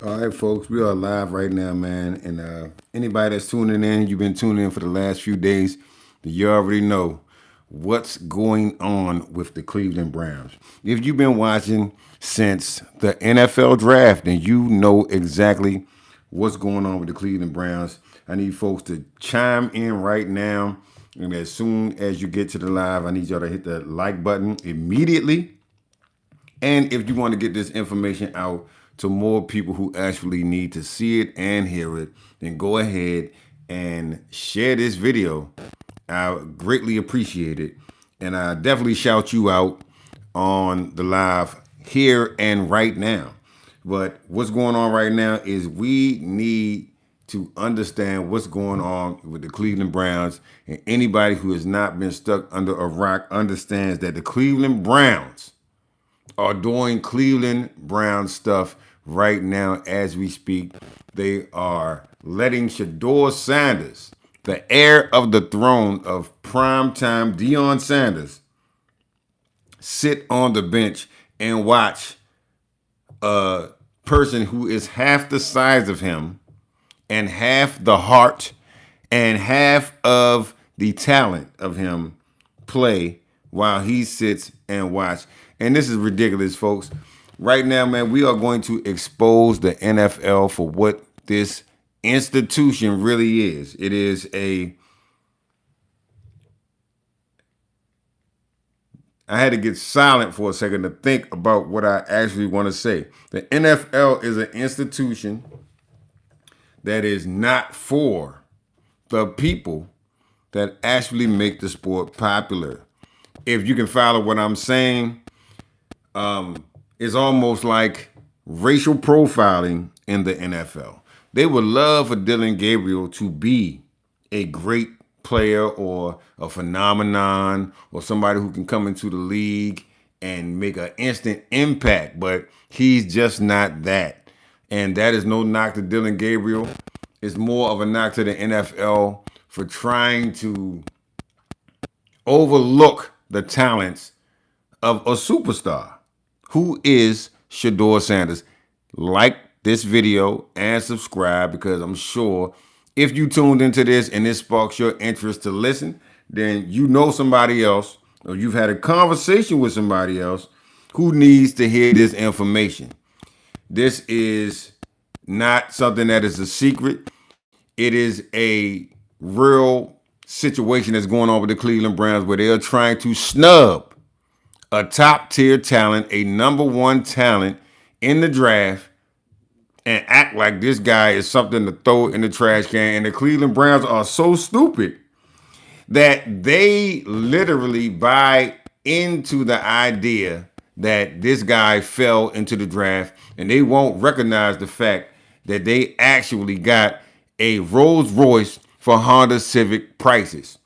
All right, folks, we are live right now, man. And anybody that's tuning in, you've been tuning in for the last few days, you already know what's going on with the Cleveland Browns. If you've been watching since the NFL draft, then you know exactly what's going on with the Cleveland Browns. I need folks to chime in right now. And as soon as you get to the live, I need y'all to hit the like button immediately. And if you want to get this information out to more people who actually need to see it and hear it, then go ahead and share this video. I greatly appreciate it. And I definitely shout you out on the live here and right now. But what's going on right now is we need to understand what's going on with the Cleveland Browns. And anybody who has not been stuck under a rock understands that the Cleveland Browns are doing Cleveland Brown stuff right now as we speak. They are letting Shador Sanders, the heir of the throne of primetime Deion Sanders, sit on the bench and watch a person who is half the size of him and half the heart and half of the talent of him play while he sits and watch. And this is ridiculous, folks. Right now, man, we are going to expose the NFL for what this institution really is. It is I had to get silent for a second to think about what I actually want to say. The NFL is an institution that is not for the people that actually make the sport popular. If you can follow what I'm saying, it's almost like racial profiling in the NFL. They would love for Dillon Gabriel to be a great player or a phenomenon or somebody who can come into the league and make an instant impact, but he's just not that. And that is no knock to Dillon Gabriel. It's more of a knock to the NFL for trying to overlook the talents of a superstar who is Shador Sanders. Like this video and subscribe, because I'm sure if you tuned into this and this sparks your interest to listen, then you know somebody else or you've had a conversation with somebody else who needs to hear this information. This is not something that is a secret. It is a real situation that's going on with the Cleveland Browns where they are trying to snub a top tier talent, a number one talent in the draft, and act like this guy is something to throw in the trash can. And the Cleveland Browns are so stupid that they literally buy into the idea that this guy fell into the draft, and they won't recognize the fact that they actually got a Rolls Royce for Honda Civic prices.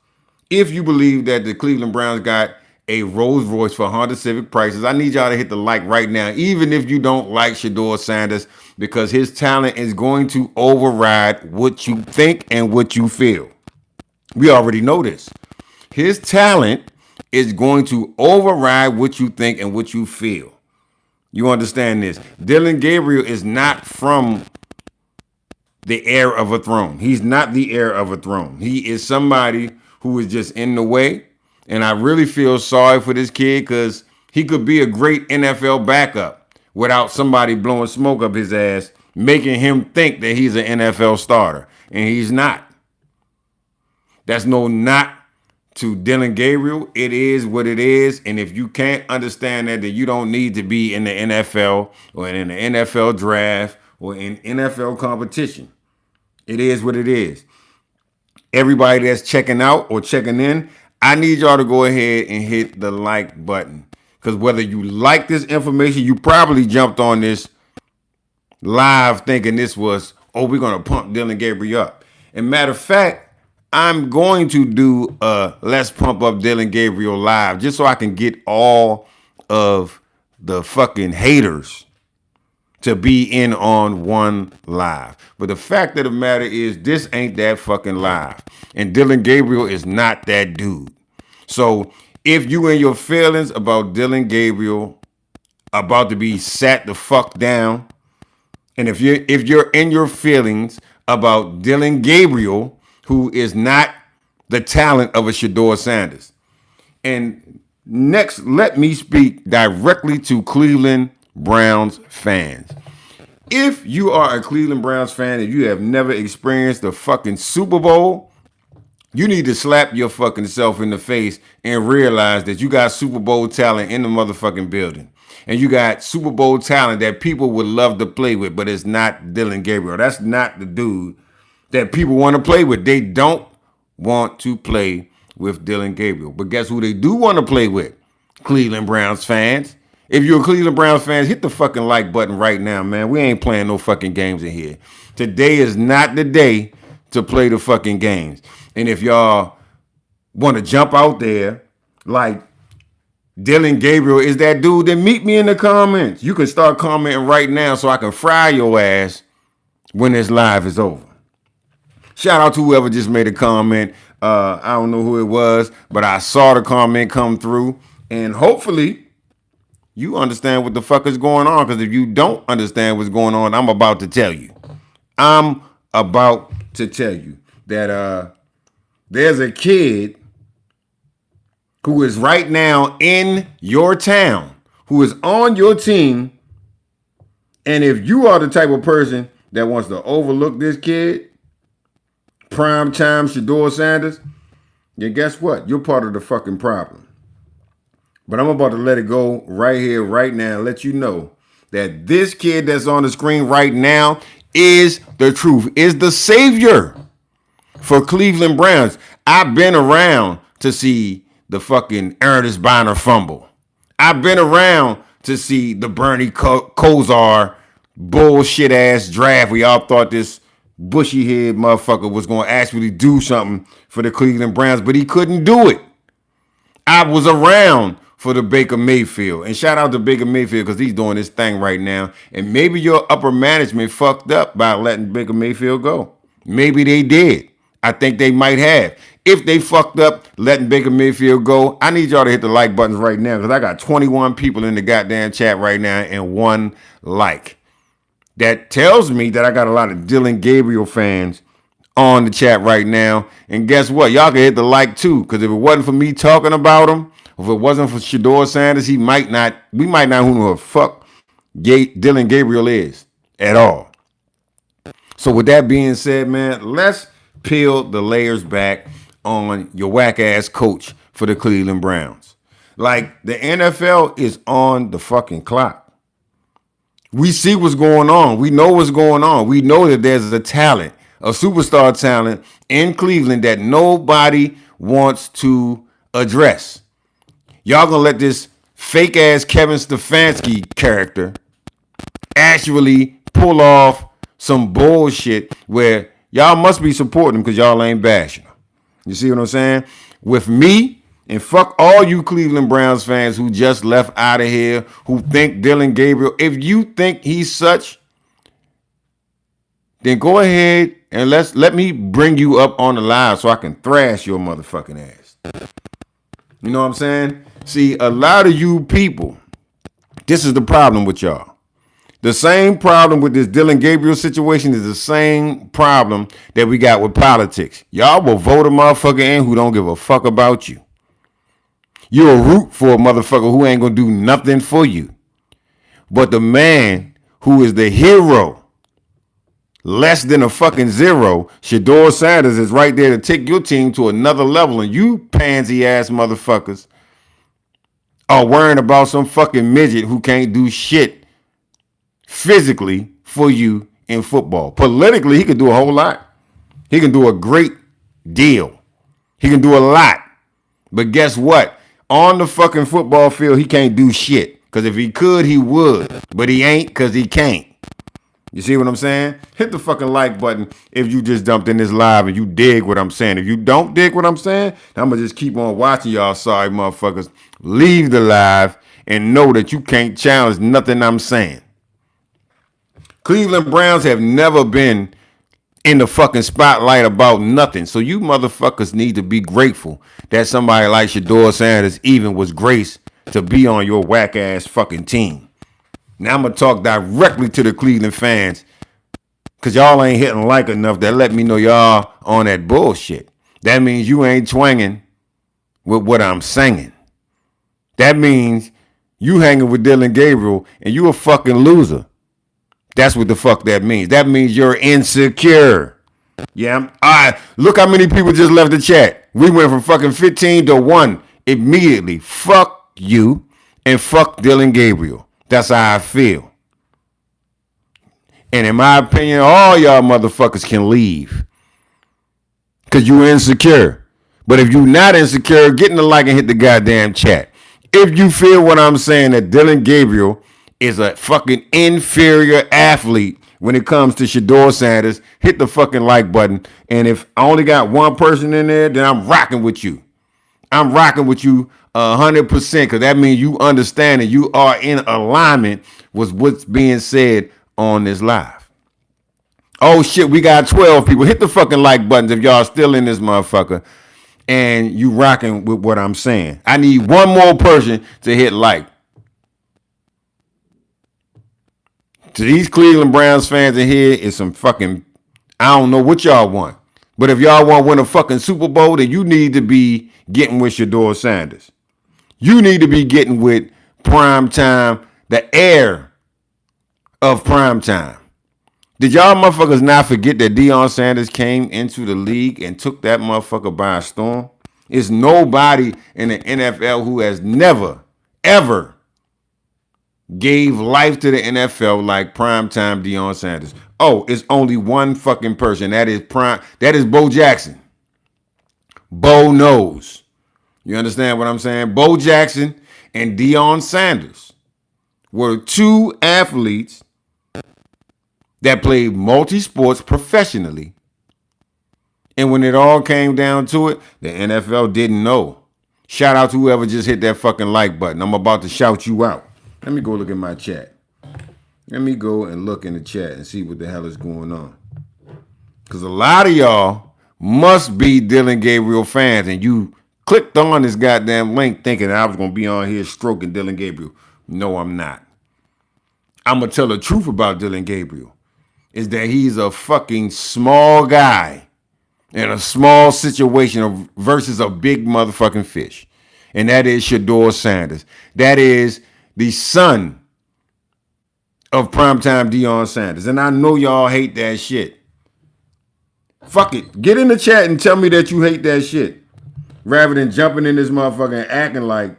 If you believe that the Cleveland Browns got a Rolls Royce for Honda Civic prices, I need y'all to hit the like right now, even if you don't like Shador Sanders, because his talent is going to override what you think and what you feel. We already know this. His talent is going to override what you think and what you feel. You understand this? Dillon Gabriel is not from the heir of a throne. He's not the heir of a throne. He is somebody who is just in the way. And I really feel sorry for this kid because he could be a great NFL backup without somebody blowing smoke up his ass, making him think that he's an NFL starter. And he's not. That's no knock to Dillon Gabriel. It is what it is. And if you can't understand that, then you don't need to be in the NFL or in the NFL draft or in NFL competition. It is what it is. Everybody that's checking out or checking in, I need y'all to go ahead and hit the like button. Because whether you like this information, you probably jumped on this live thinking this was, oh, we're going to pump Dillon Gabriel up. And matter of fact, I'm going to do a Let's Pump Up Dillon Gabriel live just so I can get all of the fucking haters to be in on one live. But the fact of the matter is this ain't that fucking live. And Dillon Gabriel is not that dude. So if you and your feelings about Dillon Gabriel about to be sat the fuck down, And if you're in your feelings about Dillon Gabriel, who is not the talent of a Shedeur Sanders. And next, let me speak directly to Cleveland Browns fans. If you are a Cleveland Browns fan and you have never experienced the fucking Super Bowl, you need to slap your fucking self in the face and realize that you got Super Bowl talent in the motherfucking building. And you got Super Bowl talent that people would love to play with, but it's not Dillon Gabriel. That's not the dude that people want to play with. They don't want to play with Dillon Gabriel. But guess who they do want to play with? Cleveland Browns fans. If you're a Cleveland Browns fan, hit the fucking like button right now, man. We ain't playing no fucking games in here. Today is not the day to play the fucking games. And if y'all want to jump out there like Dillon Gabriel is that dude, then meet me in the comments. You can start commenting right now so I can fry your ass when this live is over. Shout out to whoever just made a comment. I don't know who it was, but I saw the comment come through. And hopefully you understand what the fuck is going on. Because if you don't understand what's going on, I'm about to tell you. I'm about to tell you that there's a kid who is right now in your town, who is on your team. And if you are the type of person that wants to overlook this kid, prime time Shedeur Sanders, then guess what? You're part of the fucking problem. But I'm about to let it go right here, right now, and let you know that this kid that's on the screen right now is the truth, is the savior for Cleveland Browns. I've been around to see the fucking Ernest Bonner fumble. I've been around to see the Bernie Kosar bullshit ass draft. We all thought this bushy head motherfucker was going to actually do something for the Cleveland Browns, but he couldn't do it. I was around for the Baker Mayfield. And shout out to Baker Mayfield because he's doing his thing right now. And maybe your upper management fucked up by letting Baker Mayfield go. Maybe they did. I think they might have. If they fucked up letting Baker Mayfield go, I need y'all to hit the like buttons right now because I got 21 people in the goddamn chat right now and 1 like. That tells me that I got a lot of Dillon Gabriel fans on the chat right now. And guess what? Y'all can hit the like too, because if it wasn't for me talking about him, if it wasn't for Shedeur Sanders, we might not know who the fuck Dillon Gabriel is at all. So with that being said, man, let's peel the layers back on your whack ass coach for the Cleveland Browns. Like, the NFL is on the fucking clock. We see what's going on. We know what's going on. We know that there's a talent, a superstar talent in Cleveland that nobody wants to address. Y'all gonna let this fake ass Kevin Stefanski character actually pull off some bullshit where y'all must be supporting him because y'all ain't bashing him. You see what I'm saying? With me, and fuck all you Cleveland Browns fans who just left out of here, who think Dillon Gabriel, if you think he's such, then go ahead and let me bring you up on the live so I can thrash your motherfucking ass. You know what I'm saying? See, a lot of you people, this is the problem with y'all. The same problem with this Dillon Gabriel situation is the same problem that we got with politics. Y'all will vote a motherfucker in who don't give a fuck about you. You'll root for a motherfucker who ain't gonna do nothing for you. But the man who is the hero, less than a fucking zero, Shedeur Sanders, is right there to take your team to another level. And you pansy ass motherfuckers are worrying about some fucking midget who can't do shit physically for you in football. Politically, he can do a whole lot. He can do a great deal. He can do a lot. But guess what? On the fucking football field, he can't do shit. Because if he could, he would. But he ain't because he can't. You see what I'm saying? Hit the fucking like button if you just jumped in this live and you dig what I'm saying. If you don't dig what I'm saying, I'm going to just keep on watching y'all sorry motherfuckers. Leave the live and know that you can't challenge nothing I'm saying. Cleveland Browns have never been in the fucking spotlight about nothing. So you motherfuckers need to be grateful that somebody like Shedeur Sanders even was graced to be on your whack ass fucking team. Now I'm going to talk directly to the Cleveland fans because y'all ain't hitting like enough that let me know y'all on that bullshit. That means you ain't twanging with what I'm singing. That means you hanging with Dillon Gabriel and you a fucking loser. That's what the fuck that means. That means you're insecure. Yeah, all right. Look how many people just left the chat. We went from fucking 15 to 1 immediately. Fuck you and fuck Dillon Gabriel. That's how I feel. And in my opinion, all y'all motherfuckers can leave. Because you insecure. But if you not insecure, get in the like and hit the goddamn chat. If you feel what I'm saying, that Dillon Gabriel is a fucking inferior athlete when it comes to Shedeur Sanders, hit the fucking like button. And if I only got one person in there, then I'm rocking with you. I'm rocking with you 100% because that means you understand and you are in alignment with what's being said on this live. Oh shit, we got 12 people. Hit the fucking like buttons if y'all still in this motherfucker and you rocking with what I'm saying. I need one more person to hit like. To these Cleveland Browns fans in here is some fucking, I don't know what y'all want. But if y'all want to win a fucking Super Bowl, then you need to be getting with Shedeur Sanders. You need to be getting with prime time, the heir of prime time. Did y'all motherfuckers not forget that Deion Sanders came into the league and took that motherfucker by a storm? It's nobody in the NFL who has never, ever gave life to the NFL like primetime Deion Sanders. Oh, it's only one fucking person. That is Bo Jackson. Bo knows. You understand what I'm saying? Bo Jackson and Deion Sanders were two athletes that played multi-sports professionally. And when it all came down to it, the NFL didn't know. Shout out to whoever just hit that fucking like button. I'm about to shout you out. Let me go look at my chat. Let me go and look in the chat and see what the hell is going on. Because a lot of y'all must be Dillon Gabriel fans and you clicked on this goddamn link thinking I was going to be on here stroking Dillon Gabriel. No, I'm not. I'm going to tell the truth about Dillon Gabriel. Is that he's a fucking small guy in a small situation versus a big motherfucking fish. And that is Shedeur Sanders. That is the son of primetime Deion Sanders. And I know y'all hate that shit. Fuck it. Get in the chat and tell me that you hate that shit. Rather than jumping in this motherfucker and acting like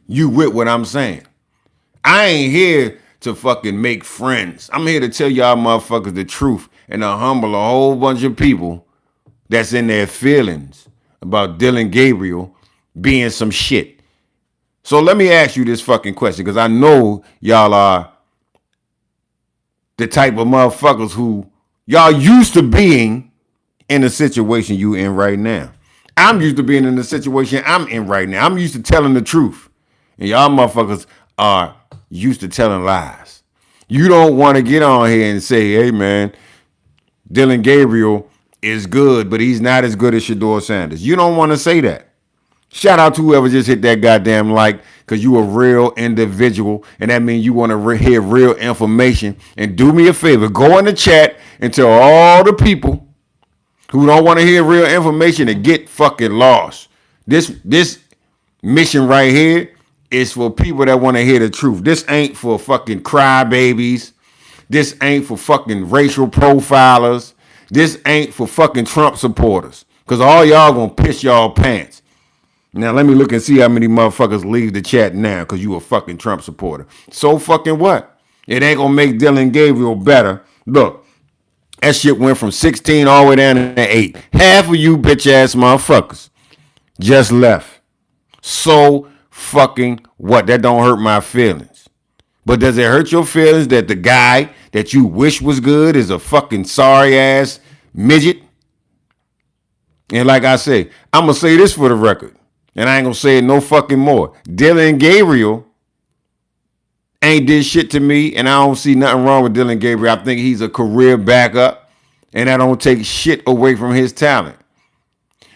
you with what I'm saying. I ain't here to fucking make friends. I'm here to tell y'all motherfuckers the truth and to humble a whole bunch of people that's in their feelings about Dillon Gabriel being some shit. So let me ask you this fucking question because I know y'all are the type of motherfuckers who y'all used to being in the situation you in right now. I'm used to being in the situation I'm in right now. I'm used to telling the truth. And y'all motherfuckers are used to telling lies. You don't want to get on here and say, hey man, Dillon Gabriel is good, but he's not as good as Shedeur Sanders. You don't want to say that. Shout out to whoever just hit that goddamn like because you a real individual and that means you want to hear real information. And do me a favor, go in the chat and tell all the people who don't want to hear real information to get fucking lost. This mission right here is for people that want to hear the truth. This ain't for fucking crybabies. This ain't for fucking racial profilers. This ain't for fucking Trump supporters. Because all y'all gonna piss y'all pants. Now, let me look and see how many motherfuckers leave the chat now because you a fucking Trump supporter. So fucking what? It ain't gonna make Dillon Gabriel better. Look, that shit went from 16 all the way down to 8. Half of you bitch ass motherfuckers just left. So fucking what? That don't hurt my feelings. But does it hurt your feelings that the guy that you wish was good is a fucking sorry ass midget? And like I say, I'm gonna say this for the record. And I ain't gonna say it no fucking more. Dillon Gabriel ain't did shit to me, and I don't see nothing wrong with Dillon Gabriel. I think he's a career backup, and I don't take shit away from his talent.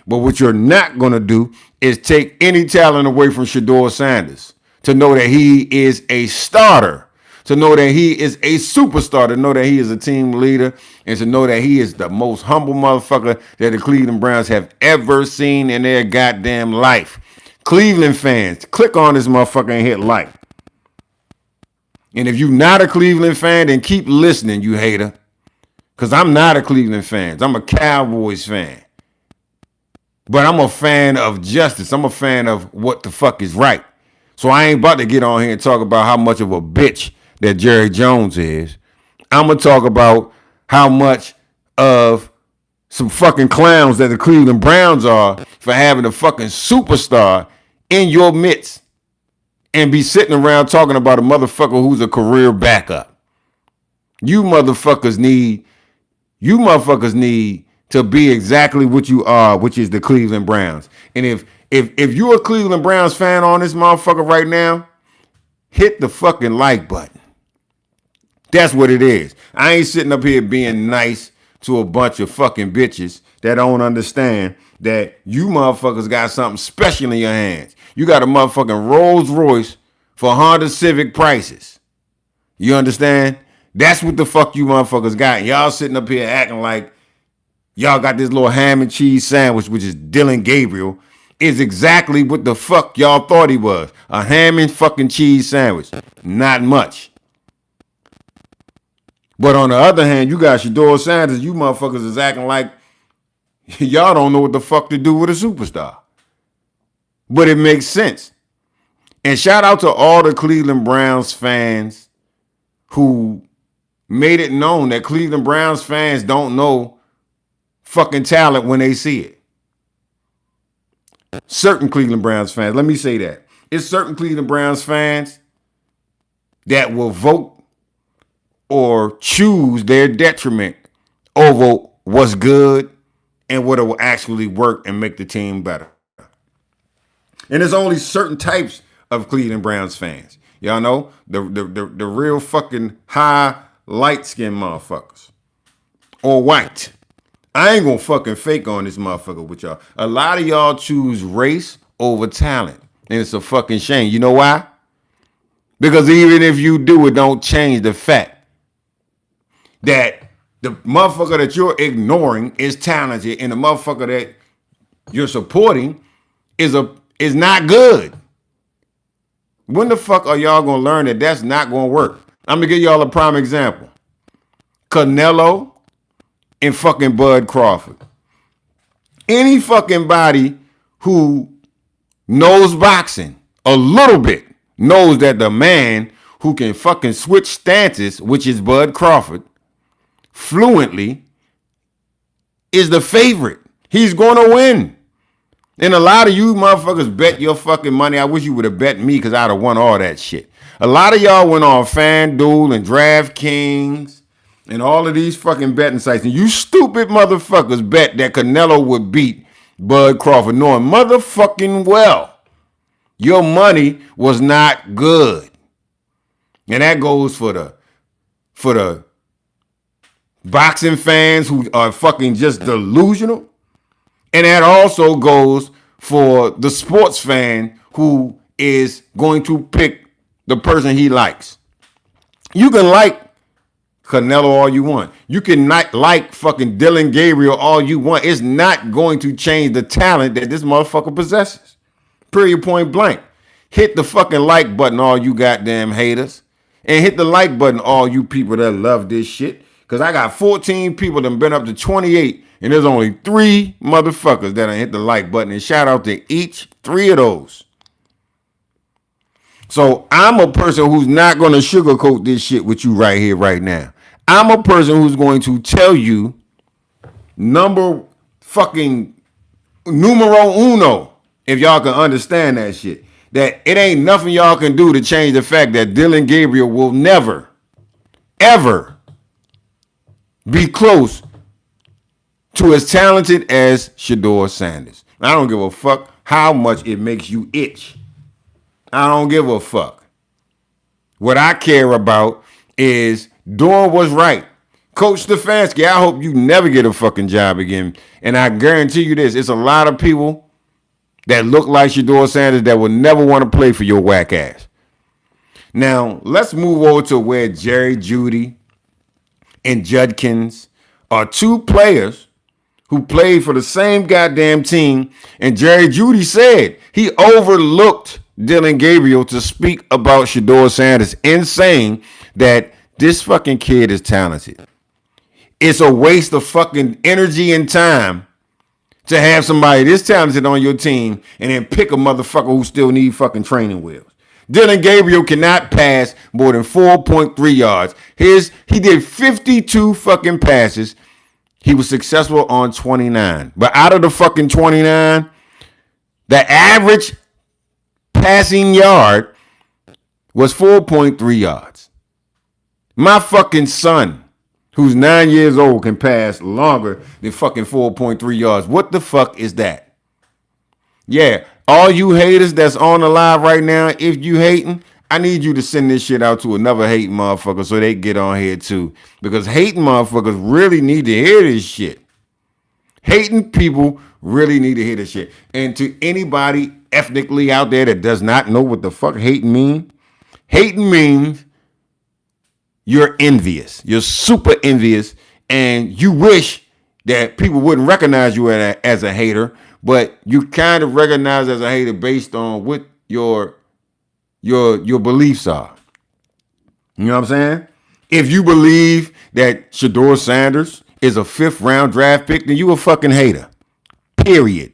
But what you're not gonna do is take any talent away from Shedeur Sanders to know that he is a starter to know that he is a superstar, to know that he is a team leader, and to know that he is the most humble motherfucker that the Cleveland Browns have ever seen in their goddamn life. Cleveland fans, click on this motherfucker and hit like. And if you're not a Cleveland fan, then keep listening, you hater. Because I'm not a Cleveland fan. I'm a Cowboys fan. But I'm a fan of justice. I'm a fan of what the fuck is right. So I ain't about to get on here and talk about how much of a bitch that Jerry Jones is. I'm going to talk about how much of some fucking clowns that the Cleveland Browns are for having a fucking superstar in your midst and be sitting around talking about a motherfucker who's a career backup. You motherfuckers need to be exactly what you are, which is the Cleveland Browns. And if you're a Cleveland Browns fan on this motherfucker right now, hit the fucking like button. That's what it is. I ain't sitting up here being nice to a bunch of fucking bitches that don't understand that you motherfuckers got something special in your hands. You got a motherfucking Rolls Royce for Honda Civic prices. You understand? That's what the fuck you motherfuckers got. And y'all sitting up here acting like y'all got this little ham and cheese sandwich, which is Dillon Gabriel, is exactly what the fuck y'all thought he was. A ham and fucking cheese sandwich. Not much. But on the other hand, you got Shedeur Sanders. You motherfuckers is acting like y'all don't know what the fuck to do with a superstar. But it makes sense. And shout out to all the Cleveland Browns fans who made it known that Cleveland Browns fans don't know fucking talent when they see it. Certain Cleveland Browns fans, let me say that. It's certain Cleveland Browns fans that will vote or choose their detriment over what's good and what will actually work and make the team better. And there's only certain types of Cleveland Browns fans. Y'all know? The real fucking high light-skinned motherfuckers. Or white. I ain't gonna fucking fake on this motherfucker with y'all. A lot of y'all choose race over talent. And it's a fucking shame. You know why? Because even if you do, it don't change the fact that the motherfucker that you're ignoring is talented and the motherfucker that you're supporting is not good. When the fuck are y'all gonna learn that that's not gonna work? I'm gonna give y'all a prime example. Canelo and fucking Bud Crawford. Any fucking body who knows boxing a little bit knows that the man who can fucking switch stances, which is Bud Crawford, fluently is the favorite. He's going to win. And a lot of you motherfuckers bet your fucking money. I wish you would have bet me because I'd have won all that shit. A lot of y'all went on FanDuel and DraftKings and all of these fucking betting sites. And you stupid motherfuckers bet that Canelo would beat Bud Crawford, knowing motherfucking well your money was not good. And that goes for the boxing fans who are fucking just delusional. And that also goes for the sports fan who is going to pick the person he likes. You can like Canelo all you want. You can not like fucking Dillon Gabriel all you want. It's not going to change the talent that this motherfucker possesses. Period, point blank. Hit the fucking like button, all you goddamn haters. And hit the like button, all you people that love this shit. Because I got 14 people that have been up to 28, and there's only 3 motherfuckers that hit the like button. And shout out to each 3 of those. So I'm a person who's not going to sugarcoat this shit with you right here, right now. I'm a person who's going to tell you number fucking numero uno, if y'all can understand that shit, that it ain't nothing y'all can do to change the fact that Dillon Gabriel will never, ever be close to as talented as Shedeur Sanders. I don't give a fuck how much it makes you itch. I don't give a fuck. What I care about is doing what's right. Coach Stefanski, I hope you never get a fucking job again. And I guarantee you this, it's a lot of people that look like Shedeur Sanders that will never want to play for your whack ass. Now, let's move over to where Jerry Jeudy and Judkins are two players who played for the same goddamn team. And Jerry Jeudy said he overlooked Dillon Gabriel to speak about Shedeur Sanders in saying that this fucking kid is talented. It's a waste of fucking energy and time to have somebody this talented on your team and then pick a motherfucker who still need fucking training wheels. Dillon Gabriel cannot pass more than 4.3 yards. He did 52 fucking passes. He was successful on 29. But out of the fucking 29, the average passing yard was 4.3 yards. My fucking son, who's 9 years old, can pass longer than fucking 4.3 yards. What the fuck is that? Yeah, all you haters that's on the live right now, if you hating, I need you to send this shit out to another hating motherfucker so they get on here too. Because hating motherfuckers really need to hear this shit. Hating people really need to hear this shit. And to anybody ethnically out there that does not know what the fuck hating means you're envious. You're super envious, and you wish that people wouldn't recognize you as a hater, but you kind of recognize as a hater based on what your beliefs are. You know what I'm saying? If you believe that Shedeur Sanders is a 5th round draft pick, then you a fucking hater. Period.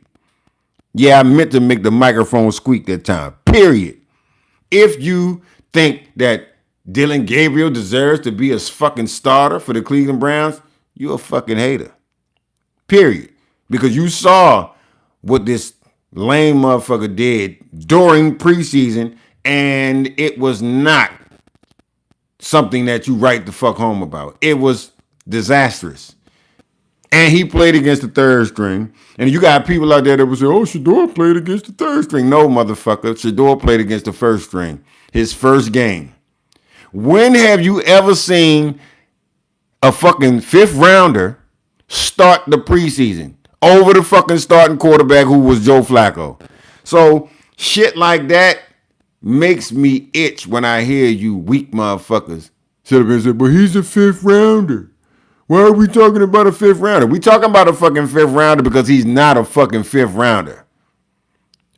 Yeah, I meant to make the microphone squeak that time. Period. If you think that Dillon Gabriel deserves to be a fucking starter for the Cleveland Browns, you a fucking hater. Period. Because you saw what this lame motherfucker did during preseason, and it was not something that you write the fuck home about. It was disastrous. And he played against the 3rd string. And you got people out there that will say, oh, Shedeur played against the 3rd string. No, motherfucker. Shedeur played against the 1st string. His first game. When have you ever seen a fucking 5th rounder start the preseason over the fucking starting quarterback who was Joe Flacco? So shit like that makes me itch when I hear you weak motherfuckers sit up and say, but he's a 5th rounder. Why are we talking about a 5th rounder? We talking about a fucking 5th rounder because he's not a fucking 5th rounder.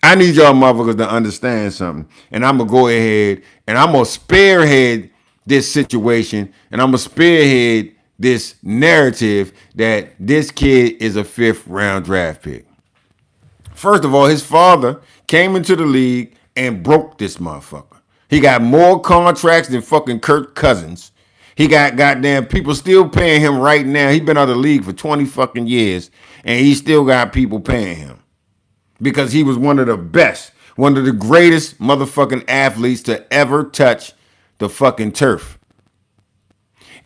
I need y'all motherfuckers to understand something. And I'm going to go ahead and I'm going to spearhead this situation. And I'm going to spearhead this narrative that this kid is a 5th round draft pick. First of all, his father came into the league and broke this motherfucker. He got more contracts than fucking Kirk Cousins. He got goddamn people still paying him right now. He's been out of the league for 20 fucking years. And he still got people paying him. Because he was one of the best, one of the greatest motherfucking athletes to ever touch the fucking turf.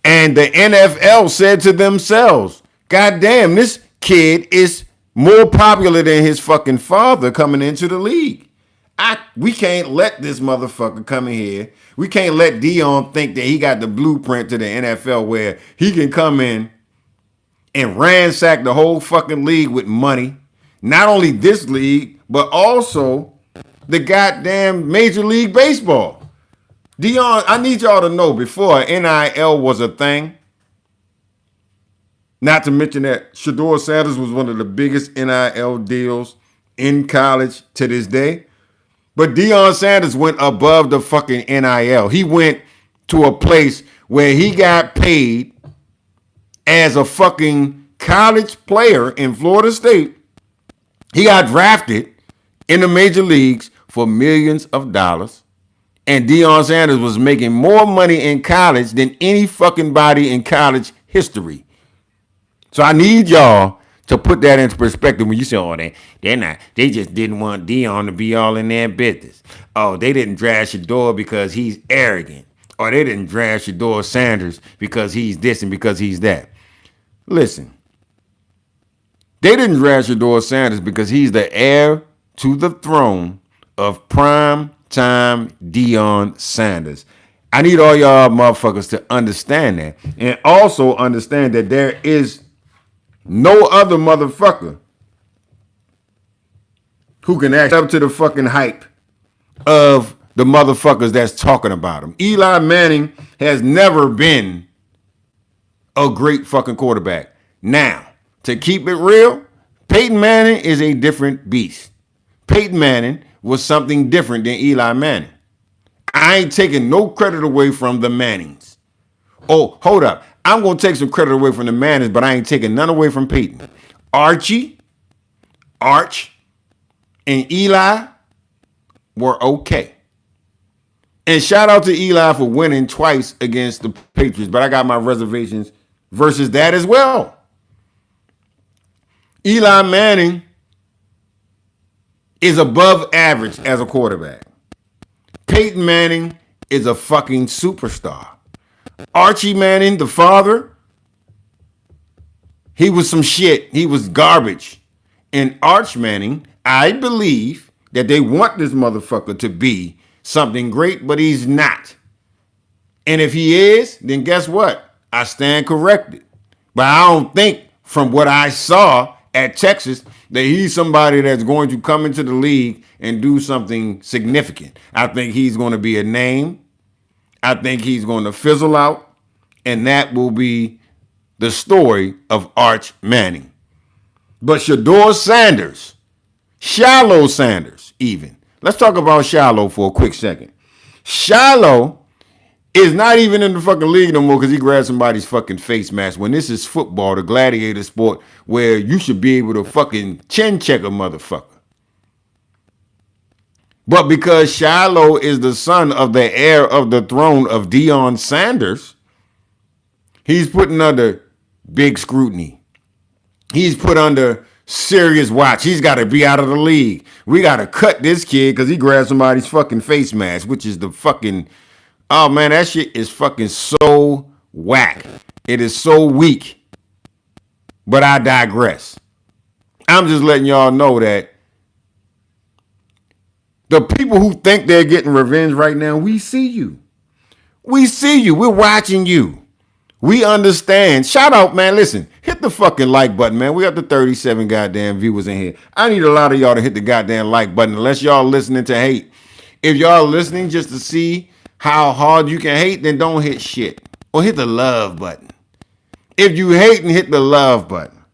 And the NFL said to themselves, God damn, this kid is more popular than his fucking father coming into the league. We can't let this motherfucker come in here. We can't let Dion think that he got the blueprint to the NFL where he can come in and ransack the whole fucking league with money. Not only this league, but also the goddamn Major League Baseball. Dion, I need y'all to know before NIL was a thing, not to mention that Shedeur Sanders was one of the biggest NIL deals in college to this day. But Deion Sanders went above the fucking NIL. He went to a place where he got paid as a fucking college player in Florida State. He got drafted in the major leagues for millions of dollars. And Deion Sanders was making more money in college than any fucking body in college history. So I need y'all to put that into perspective when you say, oh, they just didn't want Deion to be all in their business. Oh, they didn't draft Shedeur because he's arrogant. Or they didn't draft Shedeur Sanders because he's this and because he's that. Listen. They didn't draft Shedeur Sanders because he's the heir to the throne of prime time Deion Sanders. I need all y'all motherfuckers to understand that. And also understand that there is no other motherfucker who can act up to the fucking hype of the motherfuckers that's talking about him. Eli Manning has never been a great fucking quarterback. Now, to keep it real, Peyton Manning is a different beast. Peyton Manning was something different than Eli Manning. I ain't taking no credit away from the Mannings. Oh, hold up. I'm going to take some credit away from the Mannings, but I ain't taking none away from Peyton. Arch, and Eli were okay. And shout out to Eli for winning twice against the Patriots, but I got my reservations versus that as well. Eli Manning is above average as a quarterback. Peyton Manning is a fucking superstar. Archie Manning, the father, he was some shit. He was garbage. And Arch Manning, I believe that they want this motherfucker to be something great, but he's not. And if he is, then guess what? I stand corrected. But I don't think from what I saw at Texas that he's somebody that's going to come into the league and do something significant. I think he's going to be a name. I think he's going to fizzle out. And that will be the story of Arch Manning. But Shedeur Sanders, Shallow Sanders even. Let's talk about Shallow for a quick second. Shallow is not even in the fucking league no more because he grabbed somebody's fucking face mask. When this is football, the gladiator sport, where you should be able to fucking chin check a motherfucker. But because Shallow is the son of the heir of the throne of Deion Sanders, he's putting under big scrutiny. He's put under serious watch. He's got to be out of the league. We got to cut this kid because he grabbed somebody's fucking face mask, which is the fucking... Oh, man, that shit is fucking so whack. It is so weak. But I digress. I'm just letting y'all know that the people who think they're getting revenge right now, we see you. We see you. We're watching you. We understand. Shout out, man. Listen, hit the fucking like button, man. We up to 37 goddamn viewers in here. I need a lot of y'all to hit the goddamn like button unless y'all listening to hate. If y'all listening just to see how hard you can hate, then don't hit shit. Or hit the love button. If you hate, and hit the love button.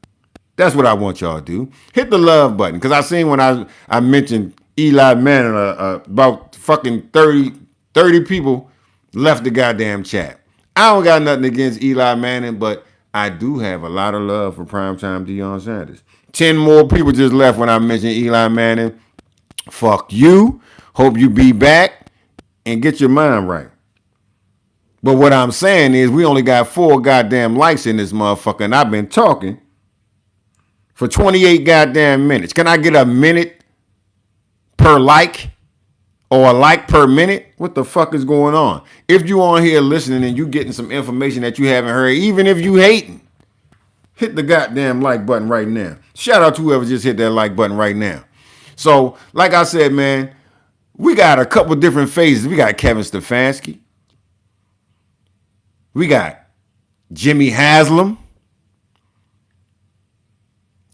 That's what I want y'all to do. Hit the love button. Because I seen when I mentioned Eli Manning, about fucking 30 people left the goddamn chat. I don't got nothing against Eli Manning, but I do have a lot of love for primetime Deion Sanders. 10 more people just left when I mentioned Eli Manning. Fuck you. Hope you be back and get your mind right. But what I'm saying is we only got 4 goddamn likes in this motherfucker, and I've been talking for 28 goddamn minutes. Can I get a minute per like? Or a like per minute? What the fuck is going on? If you on here listening and you getting some information that you haven't heard, even if you hating, hit the goddamn like button right now. Shout out to whoever just hit that like button right now. So, like I said, man, we got a couple different phases. We got Kevin Stefanski. We got Jimmy Haslam.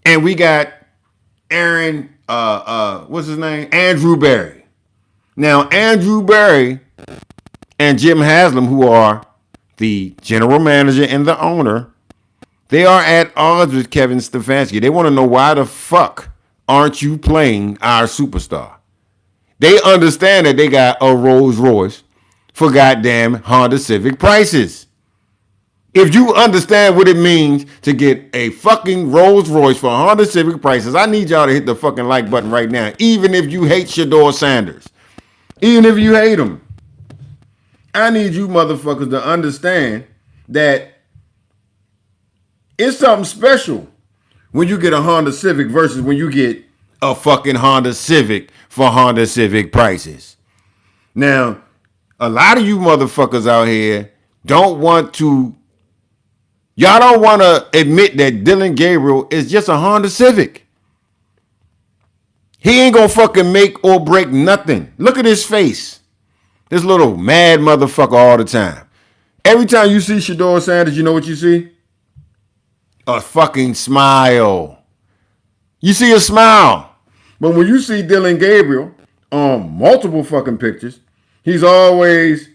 And we got Aaron, what's his name? Andrew Berry. Now, Andrew Berry and Jim Haslam, who are the general manager and the owner, they are at odds with Kevin Stefanski. They want to know why the fuck aren't you playing our superstar? They understand that they got a Rolls Royce for goddamn Honda Civic prices. If you understand what it means to get a fucking Rolls Royce for Honda Civic prices, I need y'all to hit the fucking like button right now, even if you hate Shedeur Sanders. Even if you hate him. I need you motherfuckers to understand that it's something special when you get a Honda Civic versus when you get a fucking Honda Civic for Honda Civic prices. Now, a lot of you motherfuckers out here don't want to admit that Dillon Gabriel is just a Honda Civic. He ain't gonna fucking make or break nothing. Look at his face. This little mad motherfucker all the time. Every time you see Shedeur Sanders, you know what you see? A fucking smile. You see a smile. But when you see Dillon Gabriel on multiple fucking pictures, He's always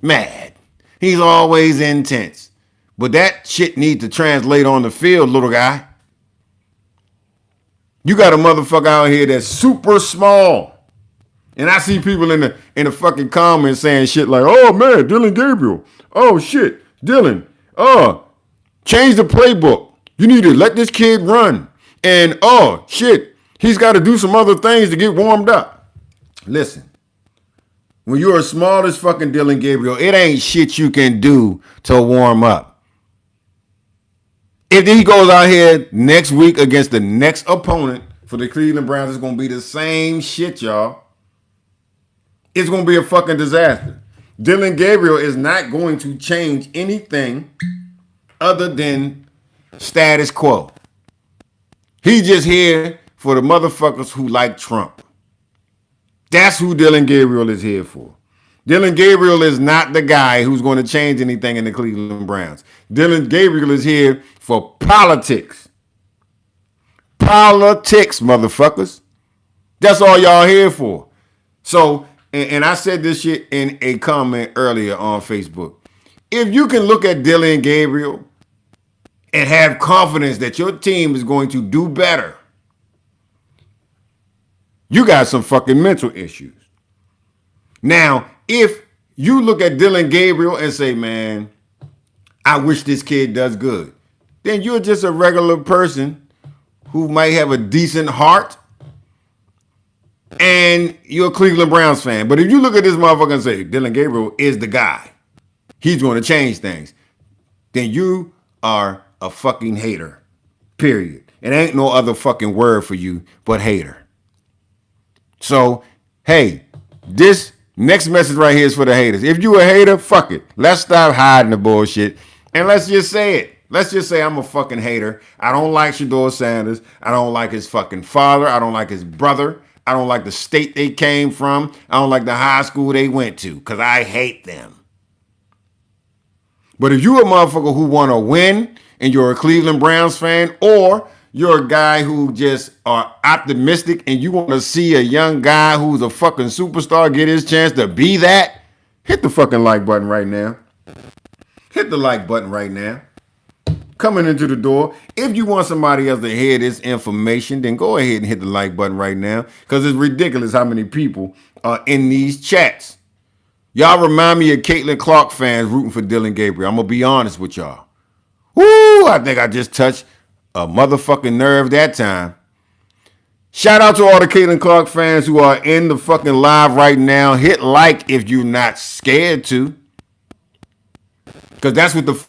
mad. He's always intense. But that shit needs to translate on the field, little guy. You got a motherfucker out here that's super small. And I see people in the fucking comments saying shit like, oh man, Dillon Gabriel. Oh shit, Dillon. Oh, change the playbook. You need to let this kid run. And oh shit, he's got to do some other things to get warmed up. Listen, when you're as small as fucking Dillon Gabriel, it ain't shit you can do to warm up. If he goes out here next week against the next opponent for the Cleveland Browns, it's going to be the same shit, y'all. It's going to be a fucking disaster. Dillon Gabriel is not going to change anything other than status quo. He's just here for the motherfuckers who like Trump. That's who Dillon Gabriel is here for. Dillon Gabriel is not the guy who's going to change anything in the Cleveland Browns. Dillon Gabriel is here for politics. Politics, motherfuckers. That's all y'all here for. So, and I said this shit in a comment earlier on Facebook. If you can look at Dillon Gabriel and have confidence that your team is going to do better, you got some fucking mental issues. Now, if you look at Dillon Gabriel and say, man, I wish this kid does good, then you're just a regular person who might have a decent heart and you're a Cleveland Browns fan. But if you look at this motherfucker and say, Dillon Gabriel is the guy, he's going to change things, then you are a fucking hater, period. It ain't no other fucking word for you but hater. So, hey, this next message right here is for the haters. If you a hater, fuck it. Let's stop hiding the bullshit. And let's just say it. Let's just say I'm a fucking hater. I don't like Shedeur Sanders. I don't like his fucking father. I don't like his brother. I don't like the state they came from. I don't like the high school they went to because I hate them. But if you're a motherfucker who want to win and you're a Cleveland Browns fan, or you're a guy who just are optimistic and you want to see a young guy who's a fucking superstar get his chance to be that, hit the fucking like button right now. Hit the like button right now. Coming into the door. If you want somebody else to hear this information, then go ahead and hit the like button right now, because it's ridiculous how many people are in these chats. Y'all remind me of Caitlin Clark fans rooting for Dillon Gabriel. I'm going to be honest with y'all. Woo, I think I just touched a motherfucking nerve that time. Shout out to all the Caitlin Clark fans who are in the fucking live right now. Hit like if you're not scared to. Because that's what the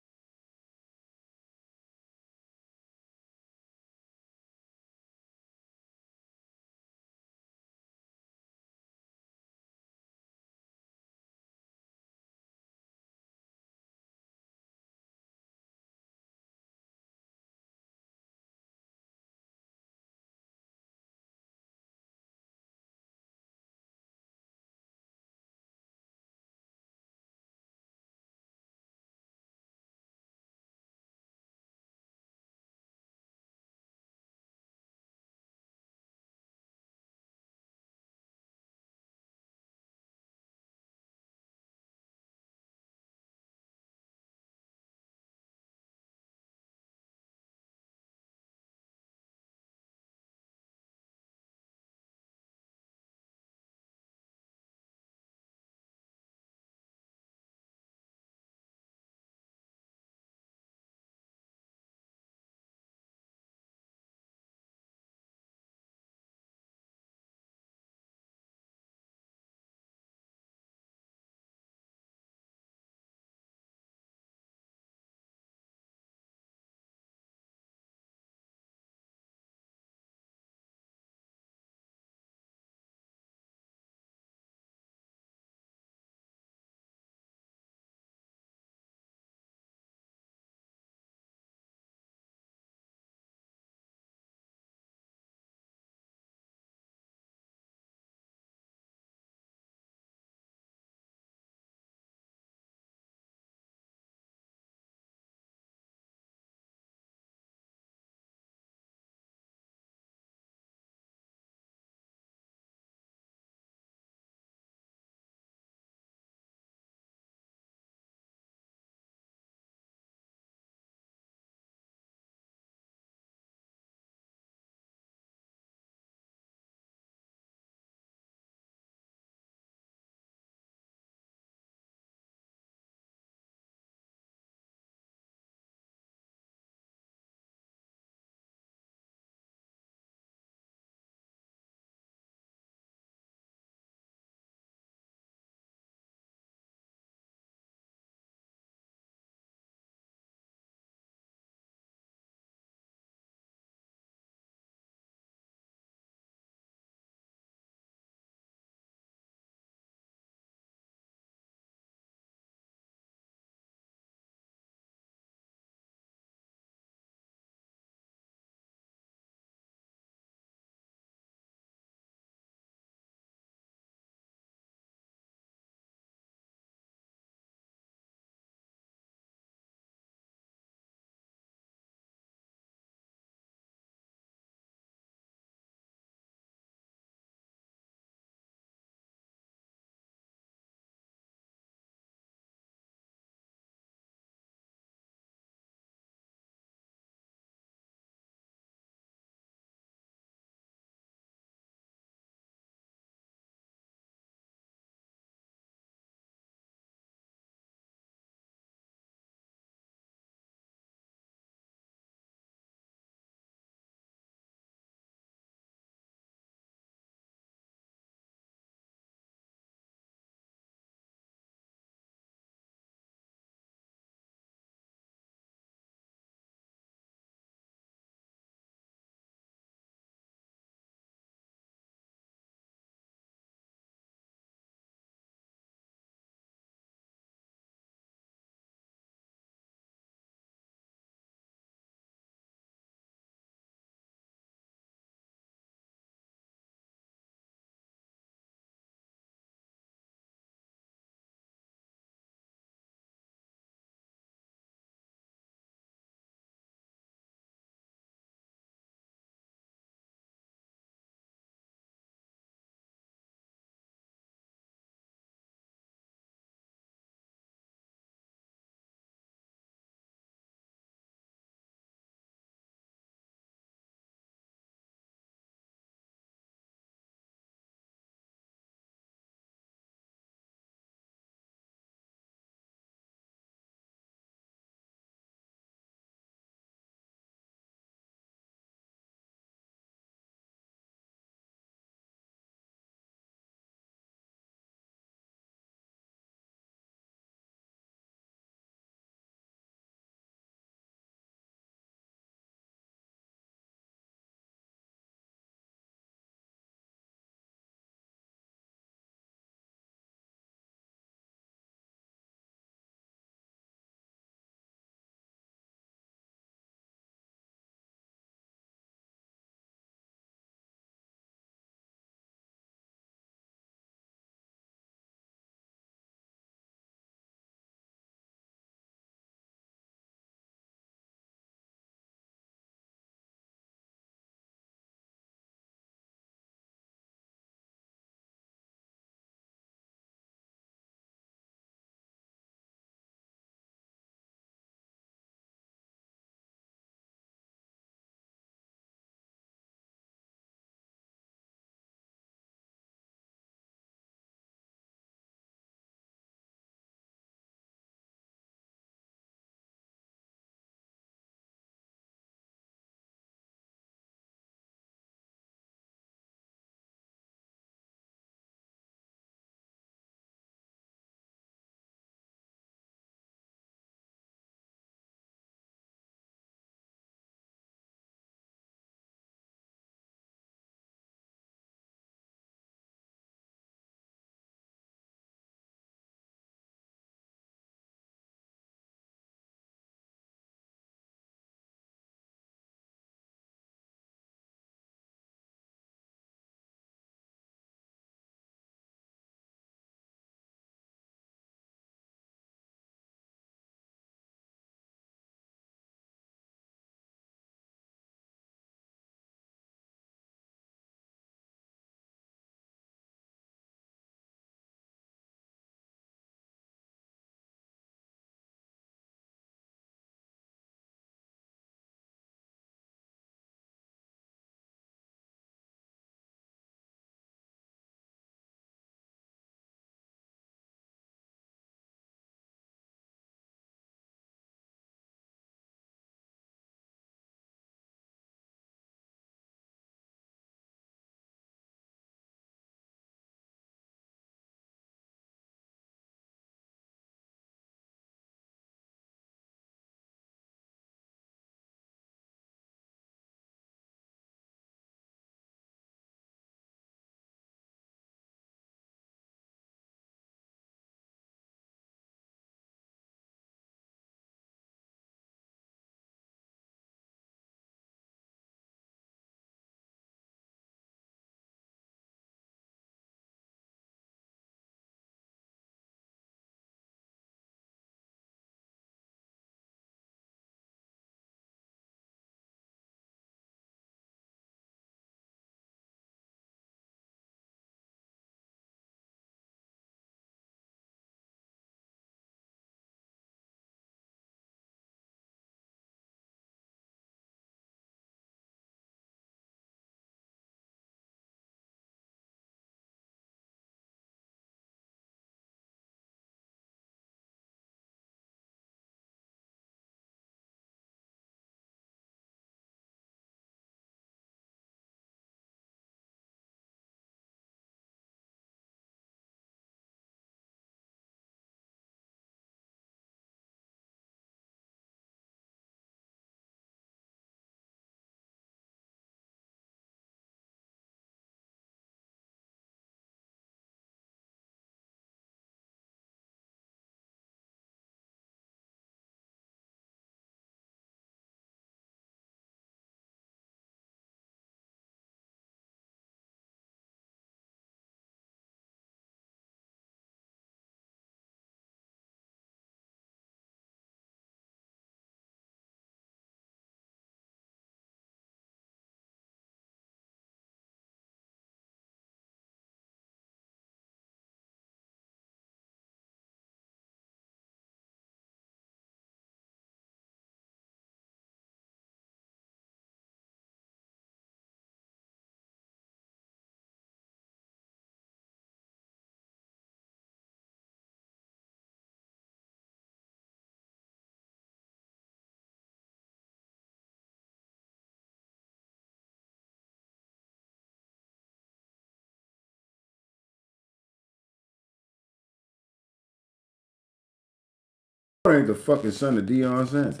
ain't the fucking son of Deion Sanders.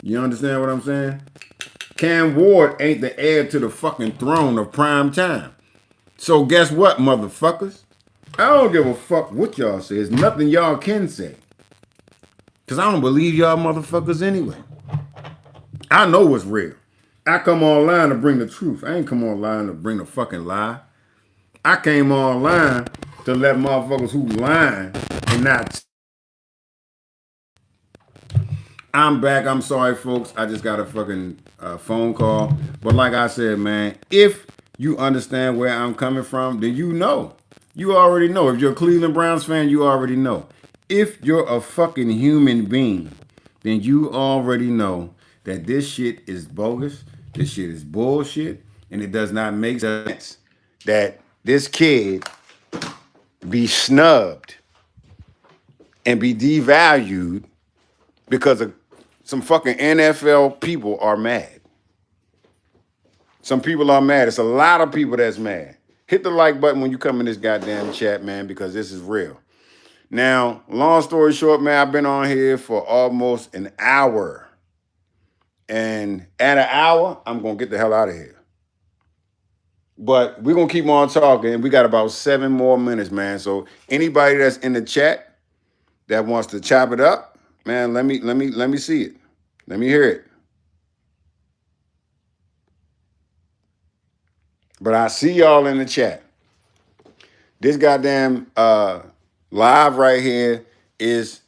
You understand what I'm saying? Cam Ward ain't the heir to the fucking throne of prime time. So guess what, motherfuckers? I don't give a fuck what y'all say. There's nothing y'all can say. Because I don't believe y'all motherfuckers anyway. I know what's real. I come online to bring the truth. I ain't come online to bring the fucking lie. I came online to let motherfuckers who lying and not. I'm back. I'm sorry, folks. I just got a fucking phone call. But like I said, man, if you understand where I'm coming from, then you know. You already know. If you're a Cleveland Browns fan, you already know. If you're a fucking human being, then you already know that this shit is bogus. This shit is bullshit. And it does not make sense that this kid be snubbed and be devalued because of some fucking NFL people are mad. Some people are mad. It's a lot of people that's mad. Hit the like button when you come in this goddamn chat, man, because this is real. Now, long story short, man, I've been on here for almost an hour. And at an hour, I'm going to get the hell out of here. But we're going to keep on talking. We got about 7 more minutes, man. So anybody that's in the chat that wants to chop it up, man, let me see it. Let me hear it. But I see y'all in the chat. This goddamn live right here is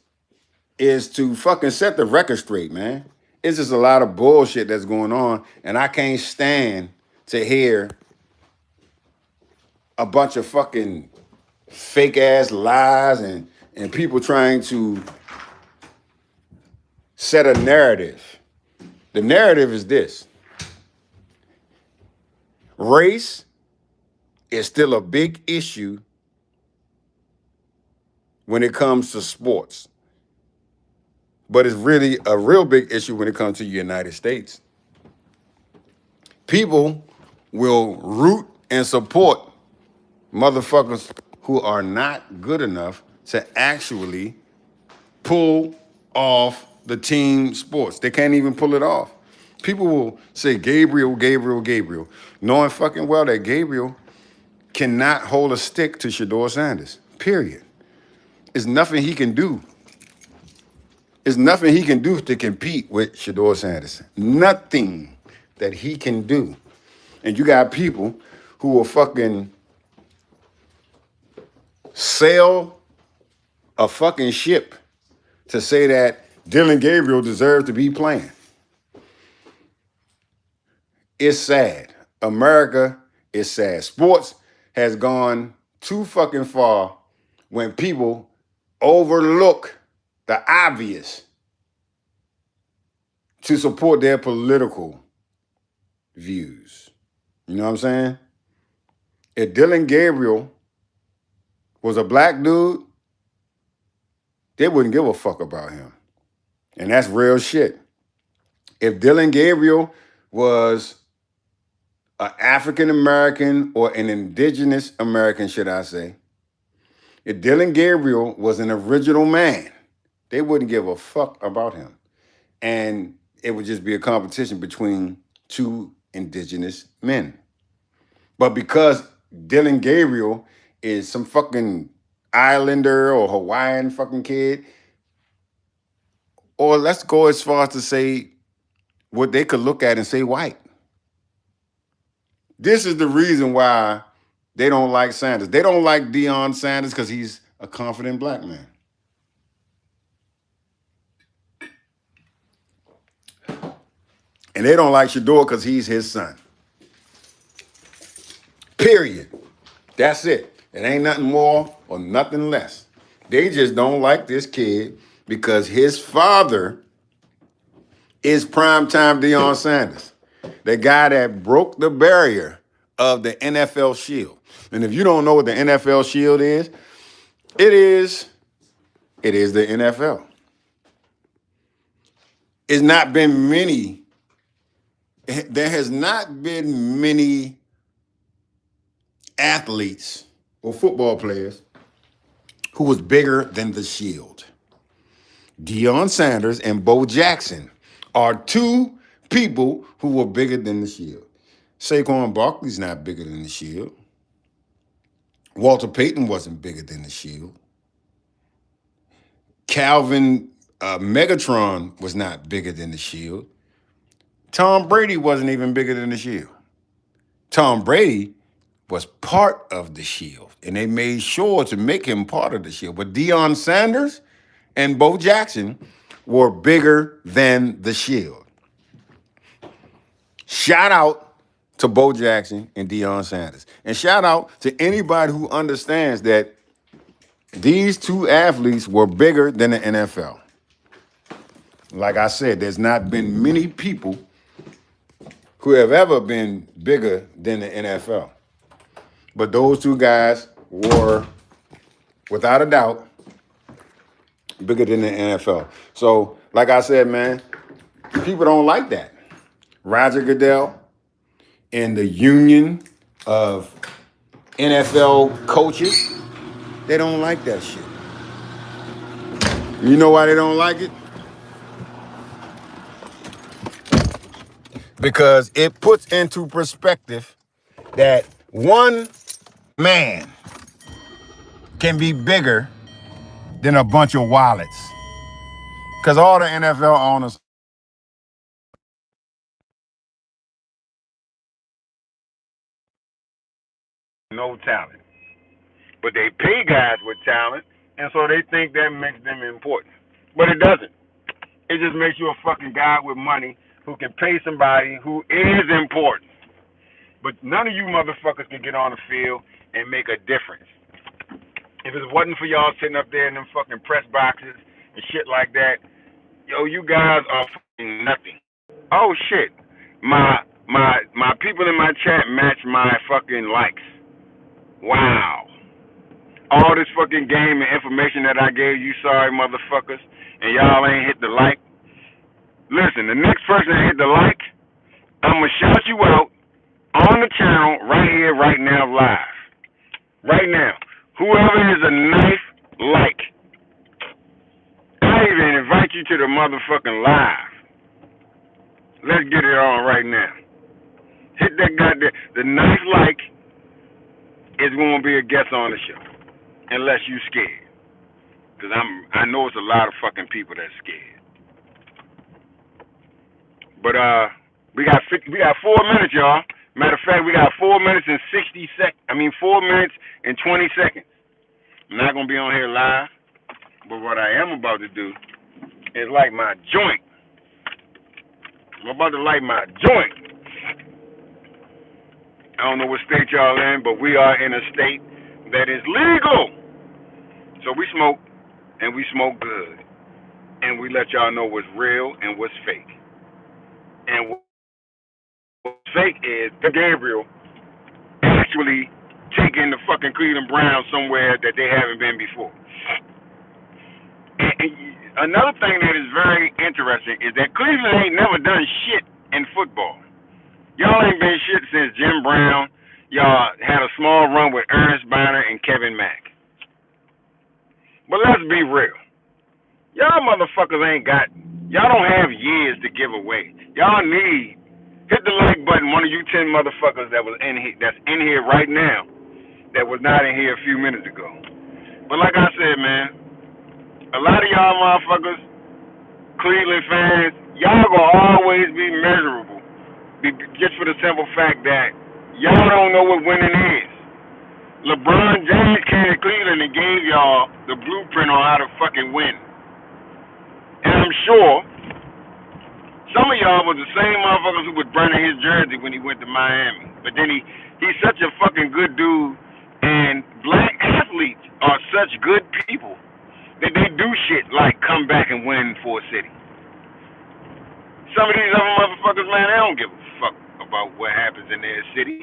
to fucking set the record straight, man. It's just a lot of bullshit that's going on, and I can't stand to hear a bunch of fucking fake ass lies and people trying to set a narrative. The narrative is this. Race is still a big issue when it comes to sports. But it's really a real big issue when it comes to the United States. People will root and support motherfuckers who are not good enough to actually pull off the team sports. They can't even pull it off. People will say Gabriel, knowing fucking well that Gabriel cannot hold a stick to Shedeur Sanders, period. There's nothing he can do. There's nothing he can do to compete with Shedeur Sanders. Nothing that he can do. And you got people who will fucking sail a fucking ship to say that Dillon Gabriel deserves to be playing. It's sad. America is sad. Sports has gone too fucking far when people overlook the obvious to support their political views. You know what I'm saying? If Dillon Gabriel was a black dude, they wouldn't give a fuck about him. And that's real shit. If Dillon Gabriel was an African American or an indigenous American, should I say, if Dillon Gabriel was an original man, they wouldn't give a fuck about him. And it would just be a competition between two indigenous men. But because Dillon Gabriel is some fucking Islander or Hawaiian fucking kid, or let's go as far as to say what they could look at and say white. This is the reason why they don't like Sanders. They don't like Deion Sanders because he's a confident black man. And they don't like Shedeur because he's his son. Period. That's it. It ain't nothing more or nothing less. They just don't like this kid because his father is primetime Deion Sanders, the guy that broke the barrier of the NFL Shield. And if you don't know what the NFL Shield is, it is the NFL. There has not been many athletes or football players who was bigger than the Shield. Deion Sanders and Bo Jackson are two people who were bigger than the Shield. Saquon Barkley's not bigger than the Shield. Walter Payton wasn't bigger than the Shield. Calvin Megatron was not bigger than the Shield. Tom Brady wasn't even bigger than the Shield. Tom Brady was part of the Shield, and they made sure to make him part of the Shield. But Deion Sanders and Bo Jackson were bigger than the Shield. Shout out to Bo Jackson and Deion Sanders. And shout out to anybody who understands that these two athletes were bigger than the NFL. Like I said, there's not been many people who have ever been bigger than the NFL. But those two guys were, without a doubt, bigger than the NFL. So, like I said, man, people don't like that. Roger Goodell and the union of NFL coaches, they don't like that shit. You know why they don't like it? Because it puts into perspective that one man can be bigger than a bunch of wallets. Because all the NFL owners no talent. But they pay guys with talent, and so they think that makes them important. But it doesn't. It just makes you a fucking guy with money who can pay somebody who is important. But none of you motherfuckers can get on the field and make a difference. If it wasn't for y'all sitting up there in them fucking press boxes and shit like that, yo, you guys are fucking nothing. Oh shit. My people in my chat match my fucking likes. Wow. All this fucking game and information that I gave you, sorry motherfuckers, and y'all ain't hit the like. Listen, the next person that hit the like, I'm going to shout you out on the channel right here, right now, live. Right now. Whoever is a knife like, I even invite you to the motherfucking live. Let's get it on right now. Hit that goddamn, the knife like is going to be a guest on the show. Unless you scared. Because I know it's a lot of fucking people that's scared. But we got 4 minutes, y'all. Matter of fact, we got 4 minutes and 4 minutes and 20 seconds. I'm not gonna be on here live, but what I am about to do is light my joint. I'm about to light my joint. I don't know what state y'all in, but we are in a state that is legal. So we smoke, and we smoke good. And we let y'all know what's real and what's fake. And what's fake is Dillon Gabriel actually taking the fucking Cleveland Browns somewhere that they haven't been before. And another thing that is very interesting is that Cleveland ain't never done shit in football. Y'all ain't been shit since Jim Brown. Y'all had a small run with Ernest Bonner and Kevin Mack. But let's be real. Y'all motherfuckers y'all don't have years to give away. Y'all need, hit the like button, one of you 10 motherfuckers that's in here right now that was not in here a few minutes ago. But like I said, man, a lot of y'all motherfuckers, Cleveland fans, y'all gonna always be miserable. Just for the simple fact that y'all don't know what winning is. LeBron James came to Cleveland and gave y'all the blueprint on how to fucking win. And I'm sure some of y'all was the same motherfuckers who was burning his jersey when he went to Miami. But then he's such a fucking good dude, and black athletes are such good people that they do shit like come back and win for a city. Some of these other motherfuckers, man, they don't give a fuck about what happens in their city.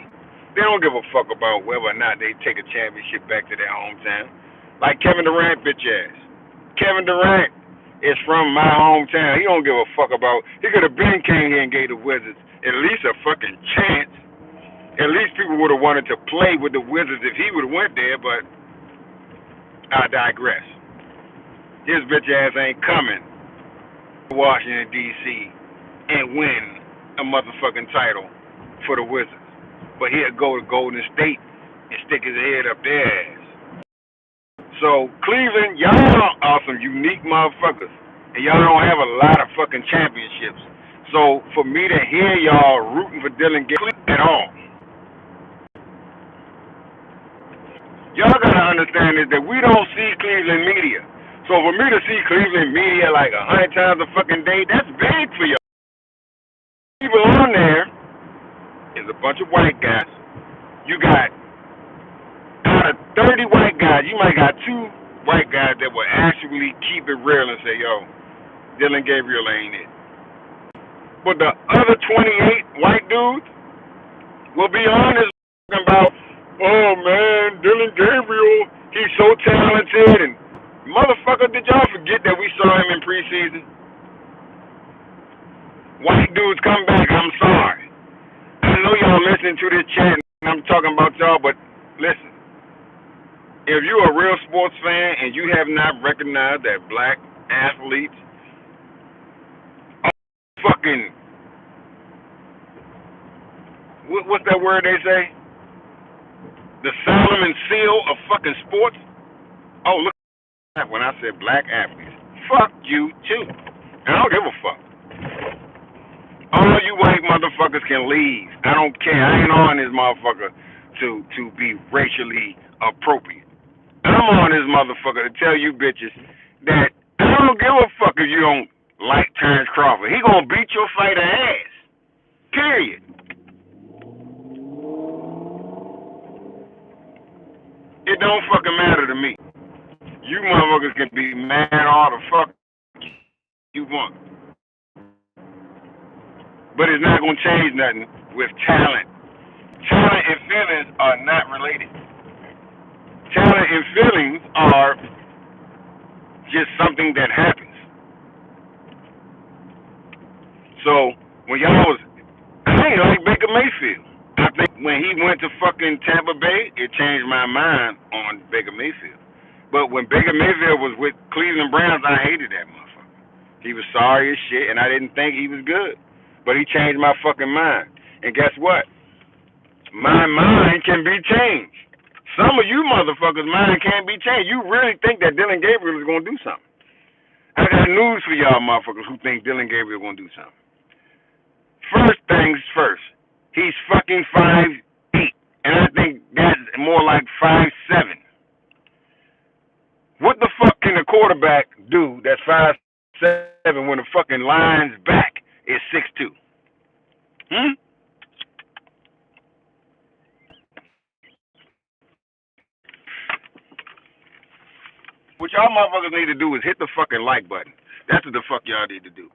They don't give a fuck about whether or not they take a championship back to their hometown. Like Kevin Durant, bitch ass. Kevin Durant is from my hometown. He don't give a fuck about. He could have been came here and gave the Wizards at least a fucking chance. At least people would have wanted to play with the Wizards if he would have went there, but I digress. His bitch ass ain't coming to Washington, D.C. and win a motherfucking title for the Wizards. But he'll go to Golden State and stick his head up their ass. So, Cleveland, y'all are some unique motherfuckers. And y'all don't have a lot of fucking championships. So, for me to hear y'all rooting for Dillon Gabriel at all, y'all gotta understand is that we don't see Cleveland media. So for me to see Cleveland media like 100 times a fucking day, that's big for y'all. People on there is a bunch of white guys. You got out of 30 white guys, you might got 2 white guys that will actually keep it real and say, yo, Dillon Gabriel ain't it. But the other 28 white dudes will be honest about, oh man, Dillon Gabriel, he's so talented. And motherfucker, did y'all forget that we saw him in preseason? White dudes come back, I'm sorry. I know y'all listening to this chat and I'm talking about y'all, but listen. If you're a real sports fan and you have not recognized that black athletes are fucking, what's that word they say? The Solomon seal of fucking sports? Oh, look at that when I said black athletes. Fuck you too. And I don't give a fuck. All you white motherfuckers can leave. I don't care. I ain't on this motherfucker to be racially appropriate. I'm on this motherfucker to tell you bitches that I don't give a fuck if you don't like Terrence Crawford. He gonna beat your fighter ass. Period. It don't fucking matter to me. You motherfuckers can be mad all the fuck you want. But it's not gonna change nothing with talent. Talent and feelings are not related. Talent and feelings are just something that happens. So when y'all was, I ain't like Baker Mayfield. I think when he went to fucking Tampa Bay, it changed my mind on Baker Mayfield. But when Baker Mayfield was with Cleveland Browns, I hated that motherfucker. He was sorry as shit, and I didn't think he was good. But he changed my fucking mind. And guess what? My mind can be changed. Some of you motherfuckers' mind can't be changed. You really think that Dillon Gabriel is going to do something. I got news for y'all motherfuckers who think Dillon Gabriel is going to do something. First things first, he's fucking 5'8", and I think that's more like 5'7". What the fuck can a quarterback do that's 5'7" when the fucking line's back is 6'2"? What y'all motherfuckers need to do is hit the fucking like button. That's what the fuck y'all need to do.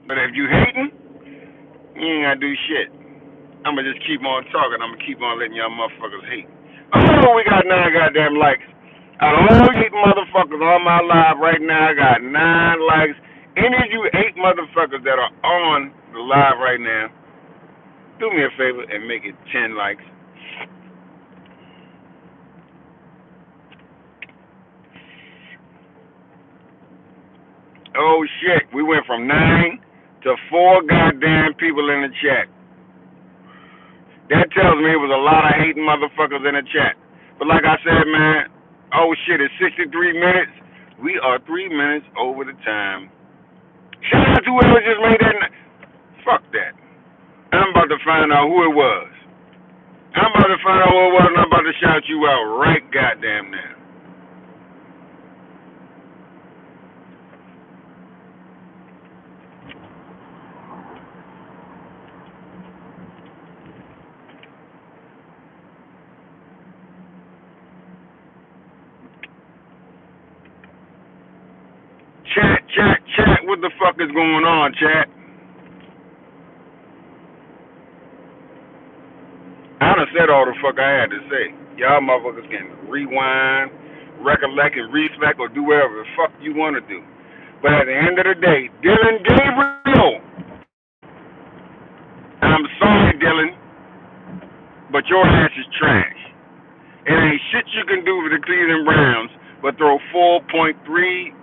But if you hating, you ain't gotta do shit. I'ma just keep on talking. I'ma keep on letting y'all motherfuckers hate. Oh, we got 9 goddamn likes. Out of all you motherfuckers on my live right now, I got 9 likes. Any of you 8 motherfuckers that are on the live right now, do me a favor and make it 10 likes. Oh shit, we went from 9 to 4 goddamn people in the chat. That tells me it was a lot of hating motherfuckers in the chat. But like I said, man, oh shit, it's 63 minutes. We are 3 minutes over the time. Shout out to whoever just made that. Fuck that. I'm about to find out who it was. I'm about to find out who it was, and I'm about to shout you out right goddamn now. Chat, what the fuck is going on, chat? I done said all the fuck I had to say. Y'all motherfuckers can rewind, recollect, and reflect, or do whatever the fuck you want to do. But at the end of the day, Dillon Gabriel Dillon, but your ass is trash. It ain't shit you can do for the Cleveland Browns but throw 4.3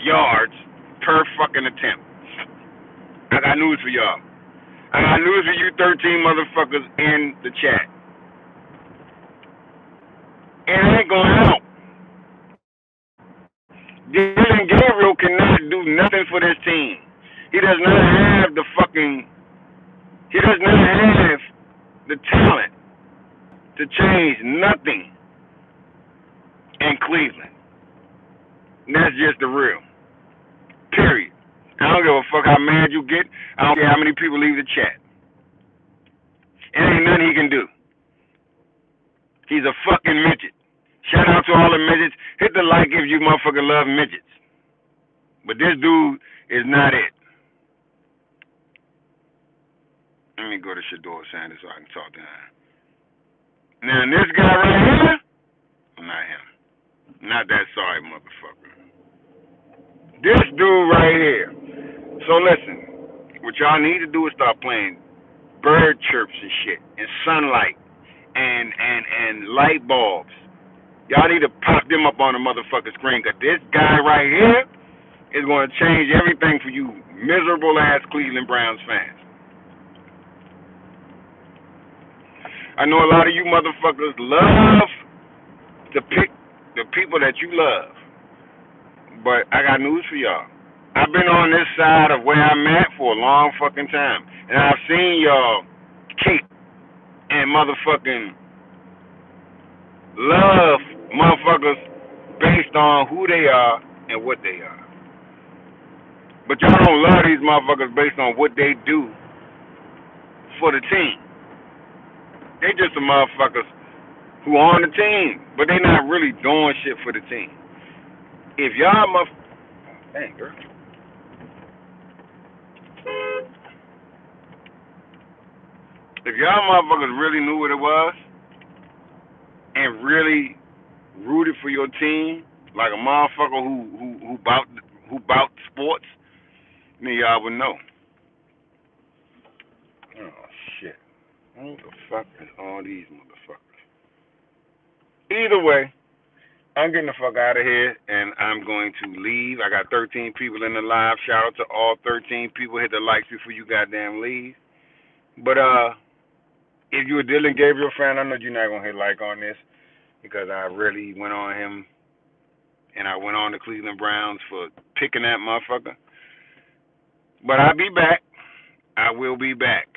yards per fucking attempt. I got news for y'all. I got news for you 13 motherfuckers in the chat. It ain't gonna help. Dillon Gabriel cannot do nothing for this team. He does not have the talent to change nothing in Cleveland. And that's just the real. Period. I don't give a fuck how mad you get. I don't care how many people leave the chat. It ain't nothing he can do. He's a fucking midget. Shout out to all the midgets. Hit the like if you motherfucking love midgets. But this dude is not it. Let me go to Shador Sanders so I can talk to him. Now, this guy right here, not him. Not that sorry motherfucker. This dude right here. So listen, what y'all need to do is start playing bird chirps and shit, and sunlight, and light bulbs. Y'all need to pop them up on the motherfucking screen, because this guy right here is going to change everything for you miserable ass Cleveland Browns fans. I know a lot of you motherfuckers love to pick the people that you love, but I got news for y'all. I've been on this side of where I'm at for a long fucking time, and I've seen y'all kick and motherfucking love motherfuckers based on who they are and what they are. But y'all don't love these motherfuckers based on what they do for the team. They just some motherfuckers who are on the team, but they not really doing shit for the team. If y'all dang girl. If y'all motherfuckers really knew what it was and really rooted for your team like a motherfucker who bout sports, then y'all would know. Oh shit. Who the fuck is all these motherfuckers? Either way, I'm getting the fuck out of here and I'm going to leave. I got 13 people in the live. Shout out to all 13 people. Hit the likes before you goddamn leave. But if you're a Dillon Gabriel fan, I know you're not gonna hit like on this because I really went on him and I went on the Cleveland Browns for picking that motherfucker. But I'll be back. I will be back.